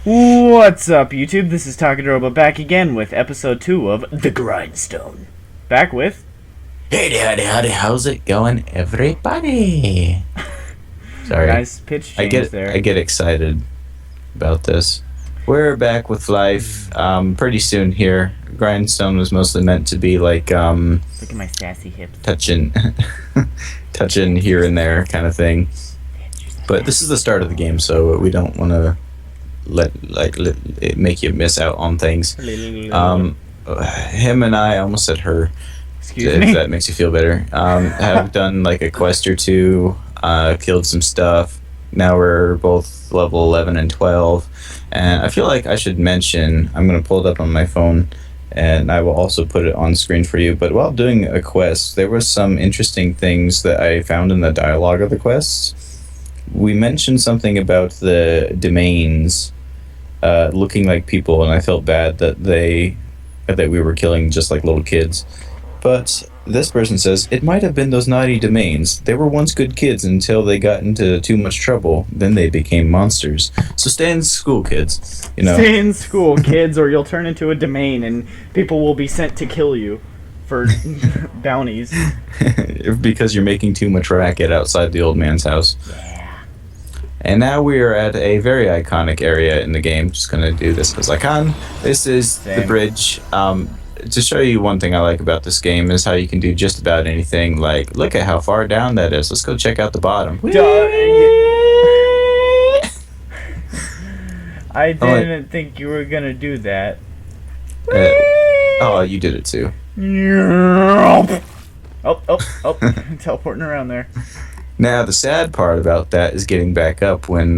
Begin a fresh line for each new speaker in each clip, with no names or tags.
What's up, YouTube? This is Takadoroba back again with episode 2 of The Grindstone. Back with...
Howdy, how's it going, everybody? Sorry.
Nice pitch change there.
I get excited about this. We're back with Flyff pretty soon here. Grindstone was mostly meant to be like,
Look at my sassy hips.
touching here and there kind of thing. But this is the start of the game, so we don't want to let it make you miss out on things. Him and I almost said her.
Excuse me?
If that makes you feel better. Have done like a quest or two, killed some stuff. Now we're both level 11 and 12. And I feel like I should mention, I'm going to pull it up on my phone, and I will also put it on screen for you. But while doing a quest, there was some interesting things that I found in the dialogue of the quests. We mentioned something about the domains looking like people, and I felt bad that we were killing just like little kids. But this person says, it might have been those naughty domains. They were once good kids until they got into too much trouble. Then they became monsters. So stay in school, kids. You know.
Stay in school, kids, or you'll turn into a domain and people will be sent to kill you for bounties.
Because you're making too much racket outside the old man's house.
Yeah.
And now we are at a very iconic area in the game. Just going to do this as I can. This is the bridge. To show you one thing I like about this game is how you can do just about anything. Like, look at how far down that is. Let's go check out the bottom.
I didn't think you were gonna do that.
Oh, you did it too.
Oh, teleporting around there.
Now, the sad part about that is getting back up when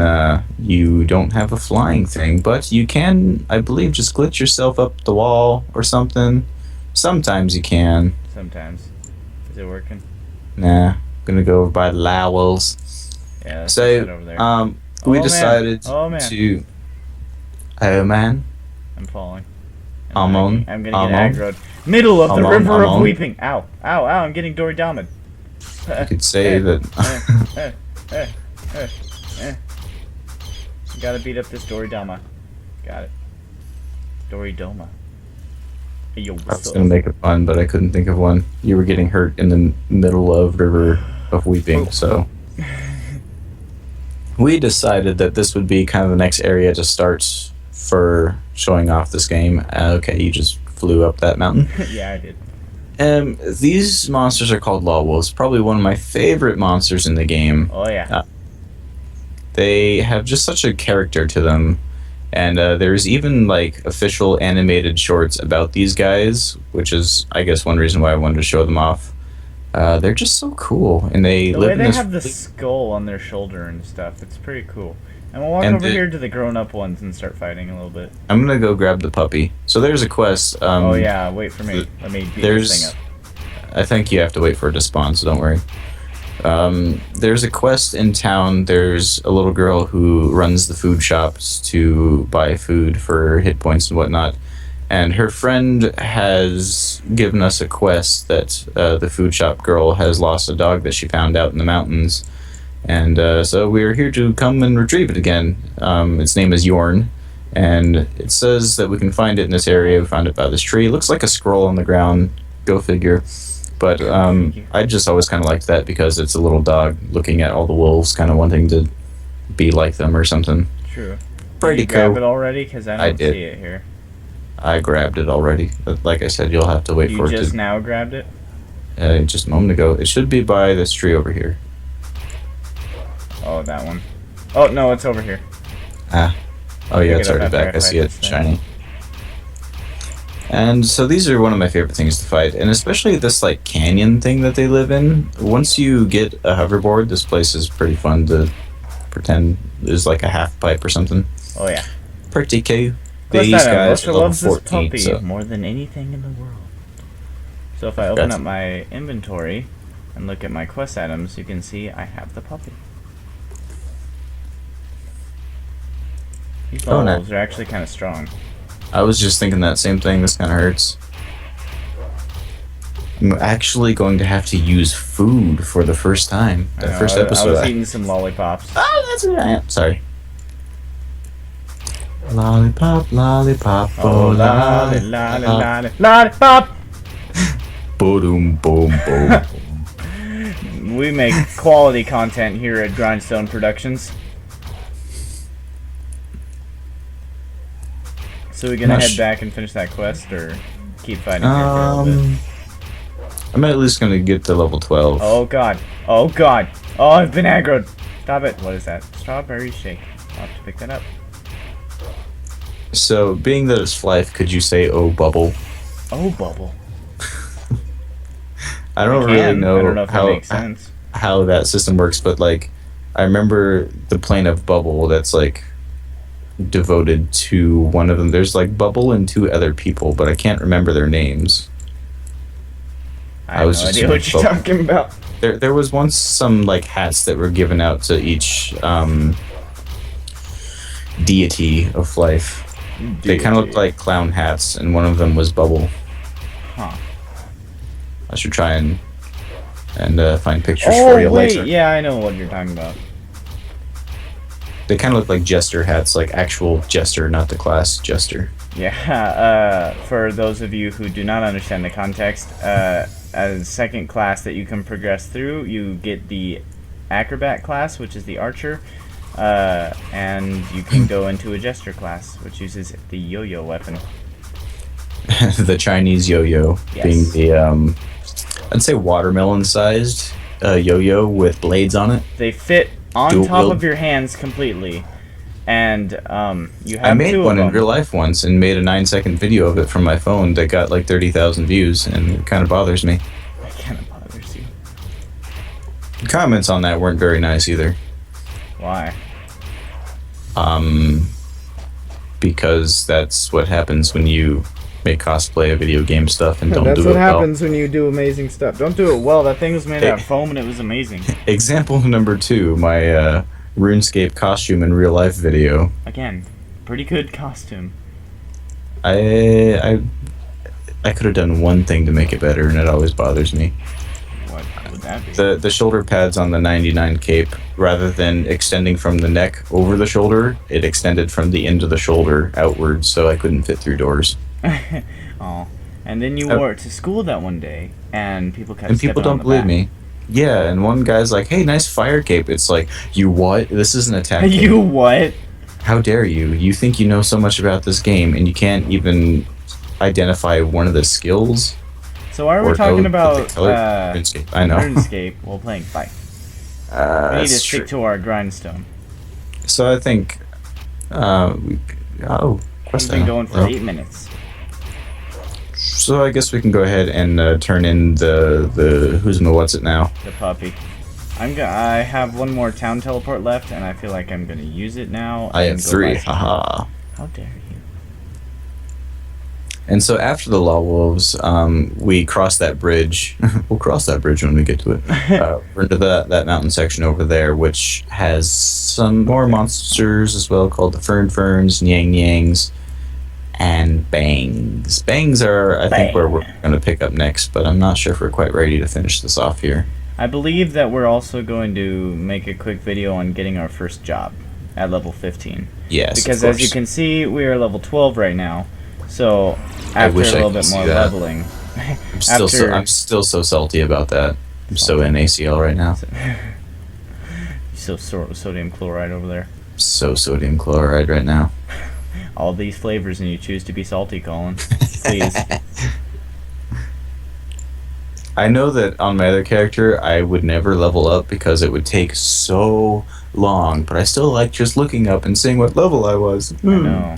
you don't have a flying thing. But you can, I believe, just glitch yourself up the wall or something. Sometimes you can.
Sometimes. Is it working?
Nah. I'm gonna go over by the Lawolves.
Yeah, that's
so,
over there.
we decided to... Oh, man.
I'm falling.
I'm
gonna get aggroed. Middle of the river of weeping. Ow. Ow, ow, I'm getting Dory-Damed.
You could say that...
Gotta beat up this Dory-Dama. Got it. Dory-Doma. Hey, yo,
I was gonna make it fun, but I couldn't think of one. You were getting hurt in the middle of River of Weeping, so... We decided that this would be kind of the next area to start for showing off this game. Okay, you just flew up that mountain.
Yeah, I did.
These monsters are called Lawolves. Probably one of my favorite monsters in the game.
Oh, yeah.
They have just such a character to them. And there's even, like, official animated shorts about these guys, which is, I guess, one reason why I wanted to show them off. They're just so cool, and they live in this...
The way they have the skull on their shoulder and stuff, it's pretty cool. And we'll walk over here to the grown-up ones and start fighting a little bit.
I'm gonna go grab the puppy. So there's a quest.
Oh yeah, wait for me. Let me beat this thing up.
I think you have to wait for it to spawn, so don't worry. There's a quest in town. There's a little girl who runs the food shops to buy food for hit points and whatnot. And her friend has given us a quest that the food shop girl has lost a dog that she found out in the mountains. And so we're here to come and retrieve it again. Its name is Yorn. And it says that we can find it in this area. We found it by this tree. It looks like a scroll on the ground. Go figure. But I just always kind of liked that because it's a little dog looking at all the wolves, kind of wanting to be like them or something.
True.
Pretty
Did you grab
cool.
it already? Because I don't see it here.
I grabbed it already. But like I said, you'll have to wait for it to...
You just now grabbed it?
Just a moment ago. It should be by this tree over here.
Oh, that one. Oh, no, it's over here.
Ah. Oh, yeah, it's already back. I see it shiny. And so these are one of my favorite things to fight. And especially this, like, canyon thing that they live in. Once you get a hoverboard, this place is pretty fun to pretend there's, like, a half pipe or something.
Oh, yeah.
Pretty cool. These guys are level
loves
14,
this puppy
so...
more than anything in the world. So if I open up my inventory and look at my quest items, you can see I have the puppy. These Lawolves are actually kind of strong.
I was just thinking that same thing. This kind of hurts. I'm actually going to have to use food for the first time. The first episode.
I was eating some lollipops.
Oh, that's what I am. Sorry. Lollipop, lollipop,
Oh, lolly, lolly, lolly, lollipop!
Boom, boom, boom.
We make quality content here at Grindstone Productions. So we're gonna head back and finish that quest, or keep fighting here for a little bit?
I'm at least gonna get to level 12.
Oh god. Oh god. Oh, I've been aggroed. Stop it. What is that? Strawberry shake. I'll have to pick that up.
So, being that it's Flyff, could you say "oh bubble"?
Oh, bubble.
I don't really know,
I don't know if that makes sense.
How that system works, but like, I remember the plane of Bubble that's like devoted to one of them. There's like Bubble and two other people, but I can't remember their names.
I have no idea what you're talking about.
There was once some like hats that were given out to each deity of life. They kind of looked like clown hats, and one of them was Bubble.
Huh.
I should try and find pictures for you later.
Yeah, I know what you're talking about.
They kind of look like jester hats, like actual jester, not the class jester.
Yeah, for those of you who do not understand the context, as a second class that you can progress through, you get the acrobat class, which is the archer, and you can go into a jester class, which uses the yo-yo weapon.
The Chinese yo-yo,
yes.
Being the I'd say watermelon-sized yo-yo with blades on it.
They fit on top of your hands completely, and you have
I made
two
one
of
in
them.
real life once and made a 9-second video of it from my phone that got like 30,000 views, and it kind of bothers me.
That kind of bothers you.
Comments on that weren't very nice either.
Why?
Because that's what happens when you make cosplay of video game stuff and don't do it well.
That's what happens when you do amazing stuff. Don't do it well. That thing was made out of foam and it was amazing.
Example number 2, my RuneScape costume in real life video.
Again, pretty good costume.
I could have done one thing to make it better, and it always bothers me.
What would that be?
The shoulder pads on the 99 cape, rather than extending from the neck over the shoulder, it extended from the end of the shoulder outwards, so I couldn't fit through doors.
Oh, and then you wore it to school that one day, and people kept
and people don't believe me. Yeah, and one guy's like, "Hey, nice fire cape." It's like, you what? This is an attack cape.
You what?
How dare you? You think you know so much about this game, and you can't even identify one of the skills?
So why are we talking about
RuneScape? I know.
RuneScape while playing Flyff. We need to stick to our grindstone.
So I think, we've
been going for 8 minutes.
So I guess we can go ahead and turn in the who's my what's it now?
The puppy. I have one more town teleport left, and I feel like I'm gonna use it now.
I have 3. Haha.
How dare you?
And so after the Lawolves, we cross that bridge. We'll cross that bridge when we get to it. We're into that mountain section over there, which has some more monsters as well, called the Ferns, Yangs, and Bangs. Bangs are, I think, where we're going to pick up next, but I'm not sure if we're quite ready to finish this off here.
I believe that we're also going to make a quick video on getting our first job at level 15.
Yes,
because as you can see, we are level 12 right now. So after a little bit more leveling,
I'm still so salty about that. I'm so in ACL right now.
So sodium chloride over there.
So sodium chloride right now.
All these flavors, and you choose to be salty, Colin. Please.
I know that on my other character, I would never level up because it would take so long, but I still like just looking up and seeing what level I was.
I know.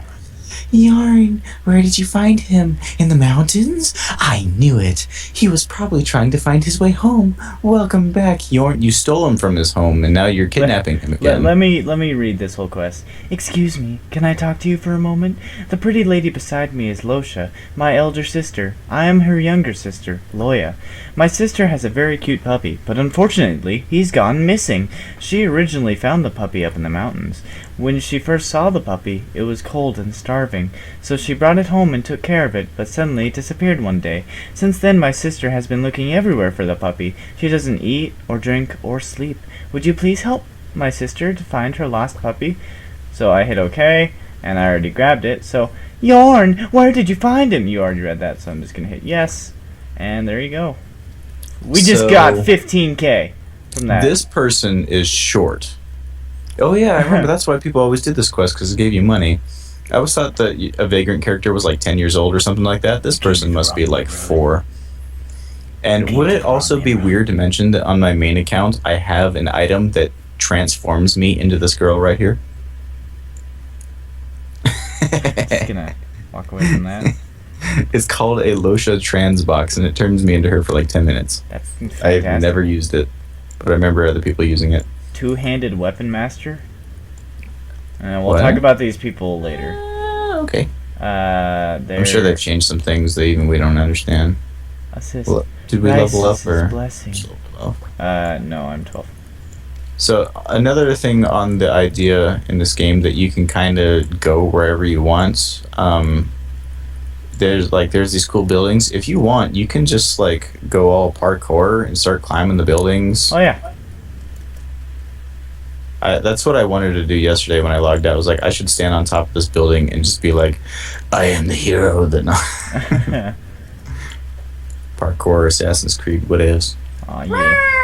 Yarn, where did you find him? In the mountains? I knew it. He was probably trying to find his way home. Welcome back, Yarn.
You stole him from his home, and now you're kidnapping him again.
Let me read this whole quest. Excuse me, can I talk to you for a moment? The pretty lady beside me is Losha, my elder sister. I am her younger sister, Loya. My sister has a very cute puppy, but unfortunately, he's gone missing. She originally found the puppy up in the mountains. When she first saw the puppy, it was cold and starving, so she brought it home and took care of it, but suddenly it disappeared one day. Since then, my sister has been looking everywhere for the puppy. She doesn't eat, or drink, or sleep. Would you please help my sister to find her lost puppy? So I hit OK, And I already grabbed it, so... Yarn! Where did you find him? You already read that, so I'm just gonna hit yes. And there you go. We just got 15k from that.
This person is short. Oh yeah, I remember. That's why people always did this quest, because it gave you money. I always thought that a vagrant character was like 10 years old or something like that. This person must be like 4. And would it also be weird to mention that on my main account, I have an item that transforms me into this girl right here?
Just gonna walk away from that.
It's called a Losha trans box, and it turns me into her for like 10 minutes.
That's fantastic.
I've never used it, but I remember other people using it.
Two-handed weapon master? We'll
What?
talk about these people later.
Okay.
I'm
sure they've changed some things that even we don't understand.
Assist.
Well, did we level up or?
Blessing.
Oh.
No, I'm 12.
So another thing on the idea in this game that you can kind of go wherever you want. There's these cool buildings. If you want, you can just like go all parkour and start climbing the buildings.
Oh yeah.
That's what I wanted to do yesterday when I logged out. I was like, I should stand on top of this building and just be like, I am the hero that parkour, Assassin's Creed, what is?
Oh yeah.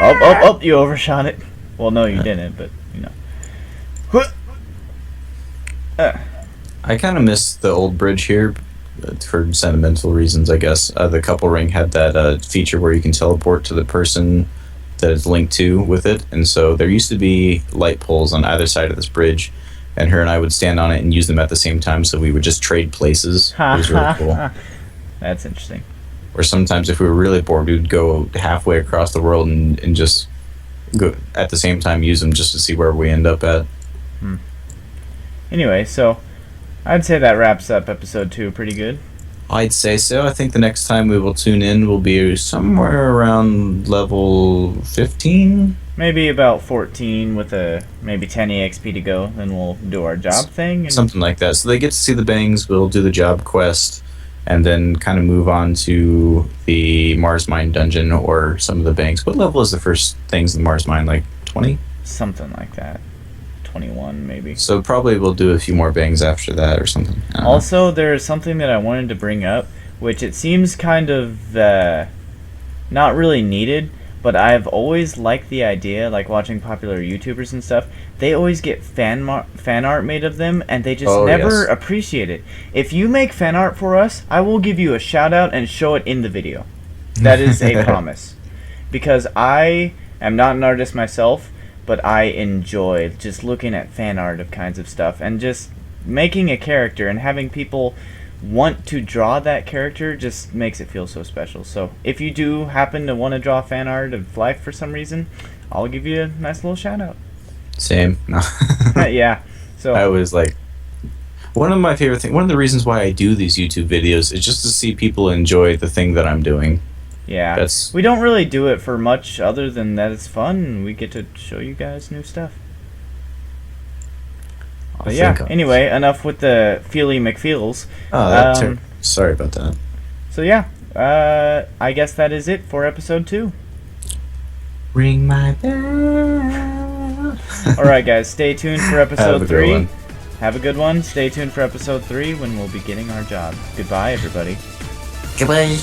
Oh, you overshot it. Well, no, you didn't, but you know.
I kind of miss the old bridge here for sentimental reasons, I guess. The couple ring had that feature where you can teleport to the person that it's linked to with it, and so there used to be light poles on either side of this bridge, and her and I would stand on it and use them at the same time, so we would just trade places. It was really cool.
That's interesting.
Or sometimes if we were really bored, we would go halfway across the world and just go at the same time use them just to see where we end up at.
Anyway, so I'd say that wraps up episode 2 pretty good.
I'd say so. I think the next time we will tune in will be somewhere around level 15.
Maybe about 14 with maybe 10 EXP to go. Then we'll do our job thing. And
Something like that. So they get to see the bangs, we'll do the job quest, and then kind of move on to the Mars Mine dungeon or some of the bangs. What level is the first things in the Mars Mine? Like 20?
something like that. 21 maybe.
So probably we'll do a few more bangs after that or something. I don't know.
Also, there's something that I wanted to bring up, which it seems kind of not really needed, but I've always liked the idea, like watching popular YouTubers and stuff, they always get fan art made of them, and they just never appreciate it. If you make fan art for us, I will give you a shout out and show it in the video. That is a promise. Because I am not an artist myself, but I enjoy just looking at fan art of kinds of stuff, and just making a character and having people want to draw that character just makes it feel so special. So if you do happen to want to draw fan art of Flyff for some reason, I'll give you a nice little shout out.
Same. No.
Yeah. So
I was like, one of my favorite things, one of the reasons why I do these YouTube videos is just to see people enjoy the thing that I'm doing.
yeah, we don't really do it for much other than that it's fun and we get to show you guys new stuff. But yeah, anyway, enough with the Feely McFeels.
Oh, sorry about that.
So yeah, I guess that is it for episode 2.
Ring my bell.
Alright guys, stay tuned for
Have
episode
a good
3.
one.
Have a good one. Stay tuned for episode 3 when we'll be getting our job. Goodbye everybody.
Goodbye.